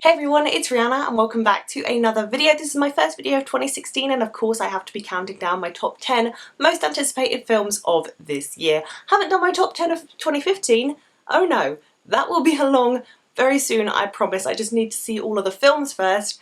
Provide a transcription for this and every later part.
Hey everyone, it's Rihanna and welcome back to another video. This is my first video of 2016 and of course I have to be counting down my top 10 most anticipated films of this year. Haven't done my top 10 of 2015? Oh no, that will be along very soon, I promise. I just need to see all of the films first.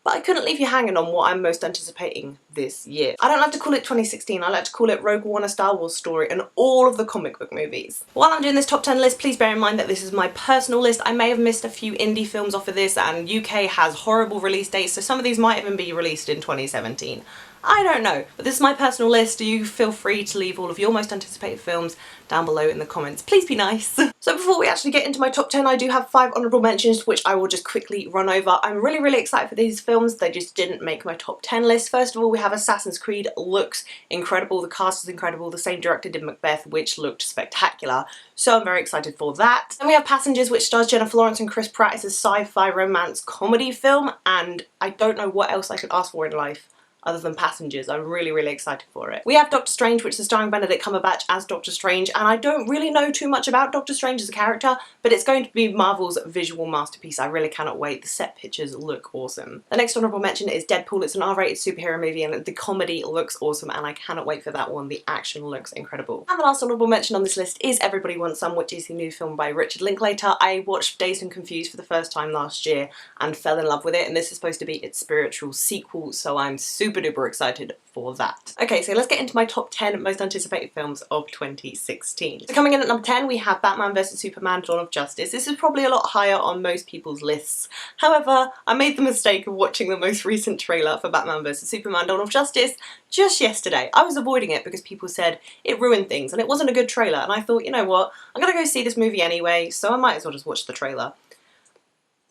But I couldn't leave you hanging on what I'm most anticipating this year. I don't like to call it 2016, I like to call it Rogue One: A Star Wars Story and all of the comic book movies. While I'm doing this top 10 list, please bear in mind that this is my personal list. I may have missed a few indie films off of this and UK has horrible release dates, so some of these might even be released in 2017. I don't know, but this is my personal list. You feel free to leave all of your most anticipated films down below in the comments. Please be nice. So before we actually get into my top 10, I do have 5 honourable mentions which I will just quickly run over. I'm really excited for these films. They just didn't make my top 10 list. First of all, we have Assassin's Creed. Looks incredible. The cast is incredible. The same director did Macbeth, which looked spectacular. So I'm very excited for that. Then we have Passengers, which stars Jennifer Lawrence and Chris Pratt. It's a sci-fi romance comedy film and I don't know what else I could ask for in life other than Passengers. I'm really excited for it. We have Doctor Strange, which is starring Benedict Cumberbatch as Doctor Strange, and I don't really know too much about Doctor Strange as a character, but it's going to be Marvel's visual masterpiece. I really cannot wait. The set pictures look awesome. The next honourable mention is Deadpool. It's an R-rated superhero movie and the comedy looks awesome and I cannot wait for that one. The action looks incredible. And the last honourable mention on this list is Everybody Wants Some, which is the new film by Richard Linklater. I watched Dazed and Confused for the first time last year and fell in love with it, and this is supposed to be its spiritual sequel, so I'm super duper excited for that. Okay, so let's get into my top 10 most anticipated films of 2016. So coming in at number 10, we have Batman vs Superman: Dawn of Justice. This is probably a lot higher on most people's lists. However, I made the mistake of watching the most recent trailer for Batman vs Superman: Dawn of Justice just yesterday. I was avoiding it because people said it ruined things and it wasn't a good trailer, and I thought, you know what, I'm gonna go see this movie anyway, so I might as well just watch the trailer.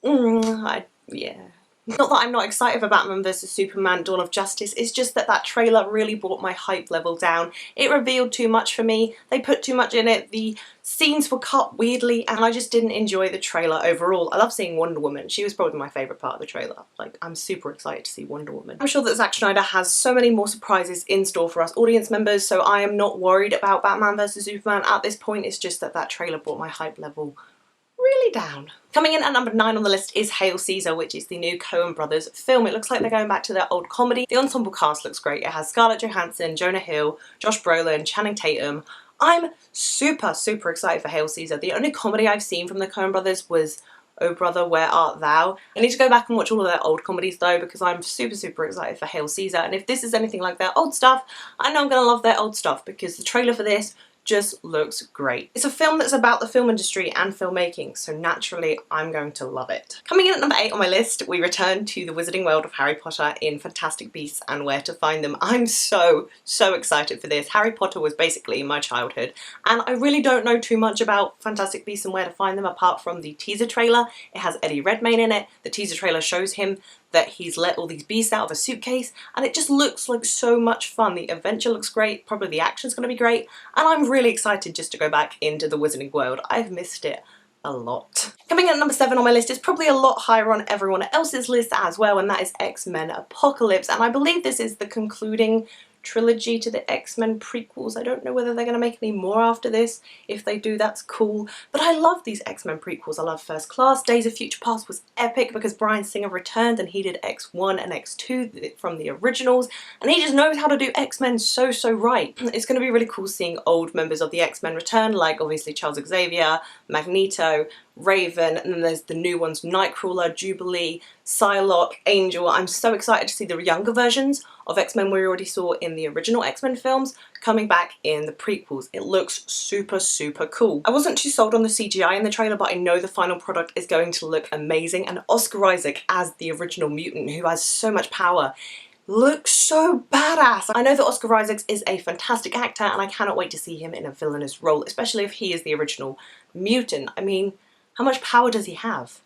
Yeah. Not that I'm not excited for Batman vs Superman: Dawn of Justice, it's just that that trailer really brought my hype level down. It revealed too much for me, they put too much in it, the scenes were cut weirdly, and I just didn't enjoy the trailer overall. I love seeing Wonder Woman. She was probably my favourite part of the trailer. Like, I'm super excited to see Wonder Woman. I'm sure that Zack Snyder has so many more surprises in store for us audience members, so I am not worried about Batman vs Superman at this point. It's just that that trailer brought my hype level really down. Coming in at number 9 on the list is Hail Caesar, which is the new Coen brothers film. It looks like they're going back to their old comedy. The ensemble cast looks great. It has Scarlett Johansson, Jonah Hill, Josh Brolin, Channing Tatum. I'm super excited for Hail Caesar. The only comedy I've seen from the Coen brothers was Oh Brother, Where Art Thou? I need to go back and watch all of their old comedies though, because I'm super excited for Hail Caesar, and if this is anything like their old stuff, I know I'm gonna love their old stuff because the trailer for this just looks great. It's a film that's about the film industry and filmmaking, so naturally I'm going to love it. Coming in at number 8 on my list, we return to the wizarding world of Harry Potter in Fantastic Beasts and Where to Find Them. I'm so excited for this. Harry Potter was basically my childhood, and I really don't know too much about Fantastic Beasts and Where to Find Them apart from the teaser trailer. It has Eddie Redmayne in it. The teaser trailer shows him that he's let all these beasts out of a suitcase, and it just looks like so much fun. The adventure looks great, probably the action's gonna be great, and I'm really excited just to go back into the wizarding world. I've missed it a lot. Coming in at number 7 on my list is probably a lot higher on everyone else's list as well, and that is X-Men Apocalypse, and I believe this is the concluding trilogy to the X-Men prequels. I don't know whether they're going to make any more after this. If they do, that's cool. But I love these X-Men prequels. I love First Class. Days of Future Past was epic because Bryan Singer returned and he did X1 and X2 from the originals, and he just knows how to do X-Men so right. It's going to be really cool seeing old members of the X-Men return, like obviously Charles Xavier, Magneto, Raven, and then there's the new ones, Nightcrawler, Jubilee, Psylocke, Angel. I'm so excited to see the younger versions of X-Men we already saw in the original X-Men films coming back in the prequels. It looks super cool. I wasn't too sold on the CGI in the trailer, but I know the final product is going to look amazing, and Oscar Isaac as the original mutant who has so much power looks so badass. I know that Oscar Isaac is a fantastic actor and I cannot wait to see him in a villainous role, especially if he is the original mutant. I mean, how much power does he have?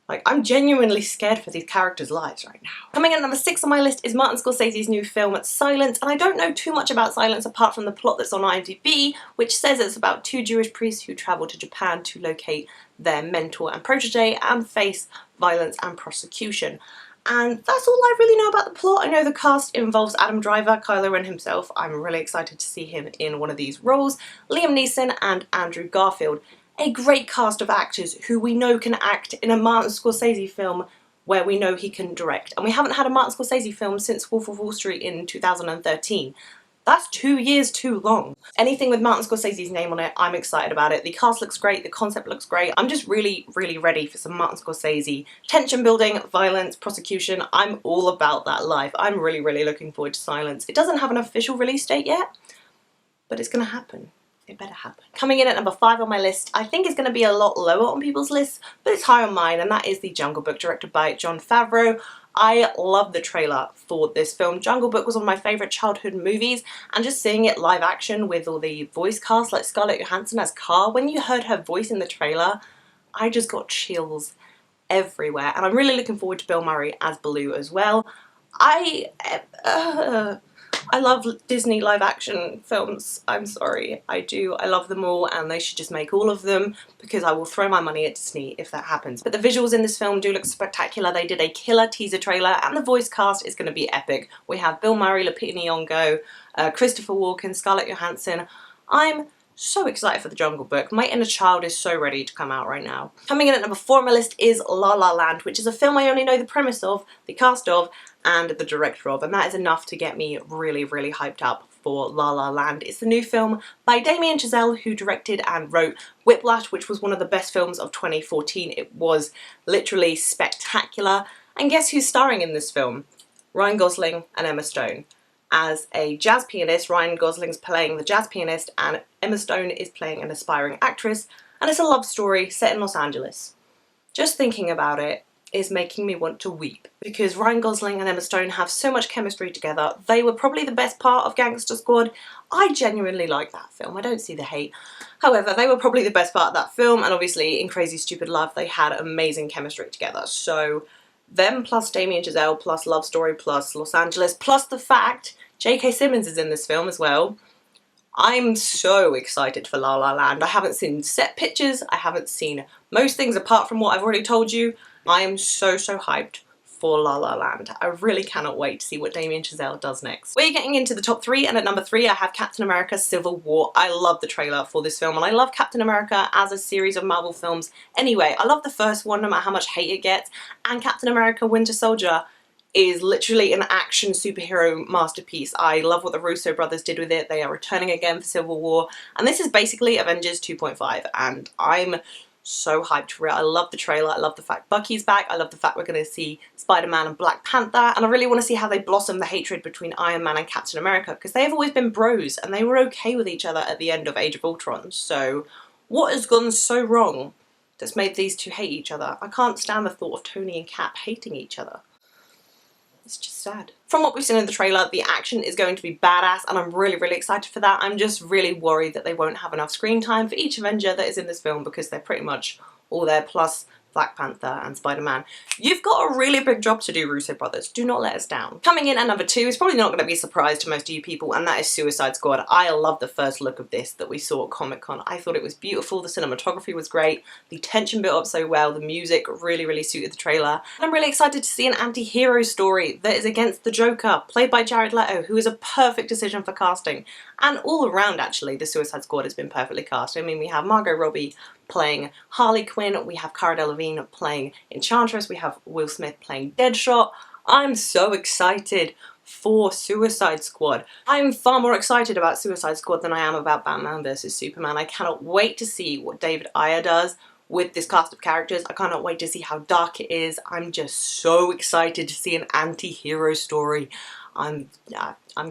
Like, I'm genuinely scared for these characters' lives right now. Coming in at number 6 on my list is Martin Scorsese's new film, Silence, and I don't know too much about Silence apart from the plot that's on IMDb, which says it's about 2 Jewish priests who travel to Japan to locate their mentor and protege and face violence and prosecution. And that's all I really know about the plot. I know the cast involves Adam Driver, Kylo Ren himself. I'm really excited to see him in one of these roles. Liam Neeson and Andrew Garfield. A great cast of actors who we know can act in a Martin Scorsese film where we know he can direct. And we haven't had a Martin Scorsese film since Wolf of Wall Street in 2013. That's 2 years too long. Anything with Martin Scorsese's name on it, I'm excited about it. The cast looks great, the concept looks great. I'm just really, really ready for some Martin Scorsese. Tension building, violence, prosecution, I'm all about that life. I'm really, really looking forward to Silence. It doesn't have an official release date yet, but it's gonna happen. It better happen. Coming in at number 5 on my list, I think is going to be a lot lower on people's lists, but it's high on mine, and that is The Jungle Book, directed by Jon Favreau. I love the trailer for this film. Jungle Book was one of my favourite childhood movies, and just seeing it live action with all the voice cast, like Scarlett Johansson as Car, when you heard her voice in the trailer, I just got chills everywhere, and I'm really looking forward to Bill Murray as Baloo as well. I love Disney live action films, I'm sorry, I do. I love them all, and they should just make all of them, because I will throw my money at Disney if that happens. But the visuals in this film do look spectacular. They did a killer teaser trailer, and the voice cast is going to be epic. We have Bill Murray, Lupita Nyong'o, Christopher Walken, Scarlett Johansson. I'm so excited for The Jungle Book. My inner child is so ready to come out right now. Coming in at number 4 on my list is La La Land, which is a film I only know the premise of, the cast of, and the director of, and that is enough to get me really, really hyped up for La La Land. It's the new film by Damien Chazelle, who directed and wrote Whiplash, which was one of the best films of 2014. It was literally spectacular. And guess who's starring in this film? Ryan Gosling and Emma Stone. As a jazz pianist, Ryan Gosling's playing the jazz pianist and Emma Stone is playing an aspiring actress, and it's a love story set in Los Angeles. Just thinking about it is making me want to weep, because Ryan Gosling and Emma Stone have so much chemistry together. They were probably the best part of Gangster Squad. I genuinely like that film, I don't see the hate. However, they were probably the best part of that film, and obviously in Crazy Stupid Love they had amazing chemistry together. So them plus Damien Chazelle plus Love Story plus Los Angeles plus the fact J.K. Simmons is in this film as well. I'm so excited for La La Land. I haven't seen set pictures, I haven't seen most things apart from what I've already told you. I am so hyped for La La Land. I really cannot wait to see what Damien Chazelle does next. We're getting into the top 3, and at number 3 I have Captain America Civil War. I love the trailer for this film, and I love Captain America as a series of Marvel films anyway. I love the first one no matter how much hate it gets, and Captain America Winter Soldier is literally an action superhero masterpiece. I love what the Russo brothers did with it. They are returning again for Civil War, and this is basically Avengers 2.5, and I'm so hyped for it. I love the trailer, I love the fact Bucky's back, I love the fact we're going to see Spider-Man and Black Panther, and I really want to see how they blossom the hatred between Iron Man and Captain America, because they have always been bros, and they were okay with each other at the end of Age of Ultron. So what has gone so wrong that's made these two hate each other? I can't stand the thought of Tony and Cap hating each other. It's just sad. From what we've seen in the trailer, the action is going to be badass, and I'm really, really excited for that. I'm just really worried that they won't have enough screen time for each Avenger that is in this film, because they're pretty much all there, plus Black Panther and Spider-Man. You've got a really big job to do, Russo brothers. Do not let us down. Coming in at number 2 is probably not going to be a surprise to most of you people, and that is Suicide Squad. I love the first look of this that we saw at Comic-Con. I thought it was beautiful, the cinematography was great, the tension built up so well, the music really, really suited the trailer. And I'm really excited to see an anti-hero story that is against the Joker, played by Jared Leto, who is a perfect decision for casting. And all around, actually, the Suicide Squad has been perfectly cast. I mean, we have Margot Robbie playing Harley Quinn, we have Cara Delevingne playing Enchantress, we have Will Smith playing Deadshot. I'm so excited for Suicide Squad. I'm far more excited about Suicide Squad than I am about Batman vs Superman. I cannot wait to see what David Ayer does with this cast of characters. I cannot wait to see how dark it is. I'm just so excited to see an anti-hero story. I'm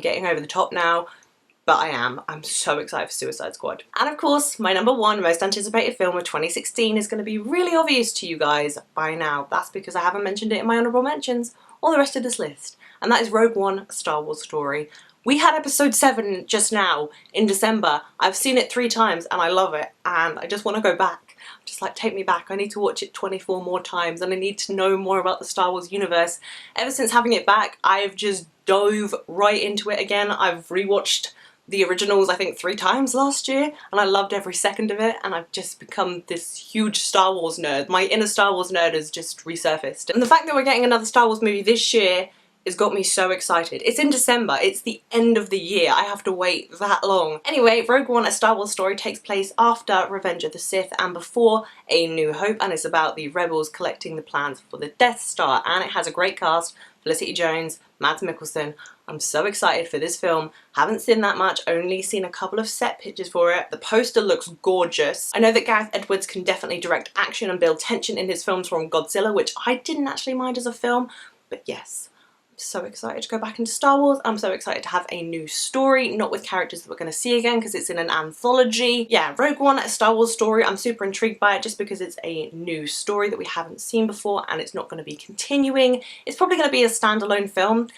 getting over the top now, but I'm so excited for Suicide Squad. And of course, my number 1 most anticipated film of 2016 is going to be really obvious to you guys by now. That's because I haven't mentioned it in my honourable mentions or the rest of this list. And that is Rogue One, A Star Wars Story. We had episode 7 just now in December. I've seen it 3 times and I love it, and I just want to go back. Just like, take me back. I need to watch it 24 more times, and I need to know more about the Star Wars universe. Ever since having it back, I've just dove right into it again. I've rewatched the originals I think 3 times last year, and I loved every second of it, and I've just become this huge Star Wars nerd. My inner Star Wars nerd has just resurfaced. And the fact that we're getting another Star Wars movie this year has got me so excited. It's in December, it's the end of the year, I have to wait that long. Anyway, Rogue One, a Star Wars story, takes place after Revenge of the Sith and before A New Hope, and it's about the rebels collecting the plans for the Death Star, and it has a great cast: Felicity Jones, Mads Mikkelsen. I'm so excited for this film. Haven't seen that much, only seen a couple of set pictures for it. The poster looks gorgeous. I know that Gareth Edwards can definitely direct action and build tension in his films from Godzilla, which I didn't actually mind as a film, but yes. I'm so excited to go back into Star Wars. I'm so excited to have a new story, not with characters that we're going to see again because it's in an anthology. Yeah, Rogue One, a Star Wars story. I'm super intrigued by it just because it's a new story that we haven't seen before and it's not going to be continuing. It's probably going to be a standalone film.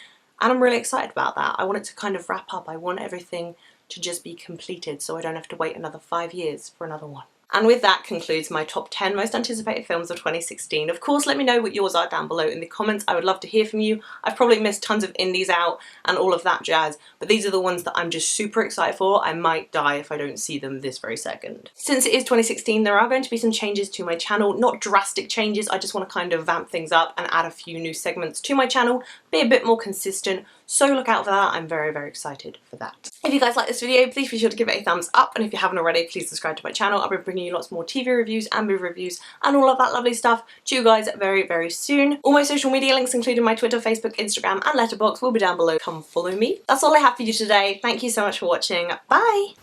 And I'm really excited about that. I want it to kind of wrap up. I want everything to just be completed so I don't have to wait another 5 years for another one. And with that concludes my top 10 most anticipated films of 2016. Of course, let me know what yours are down below in the comments. I would love to hear from you. I've probably missed tons of indies out and all of that jazz, but these are the ones that I'm just super excited for. I might die if I don't see them this very second. Since it is 2016, there are going to be some changes to my channel. Not drastic changes, I just want to kind of vamp things up and add a few new segments to my channel, be a bit more consistent. So look out for that. I'm very, very excited for that. If you guys like this video, please be sure to give it a thumbs up, and if you haven't already, please subscribe to my channel. I'll be bringing you lots more TV reviews and movie reviews and all of that lovely stuff to you guys very, very soon. All my social media links, including my Twitter, Facebook, Instagram and Letterboxd, will be down below. Come follow me. That's all I have for you today. Thank you so much for watching. Bye!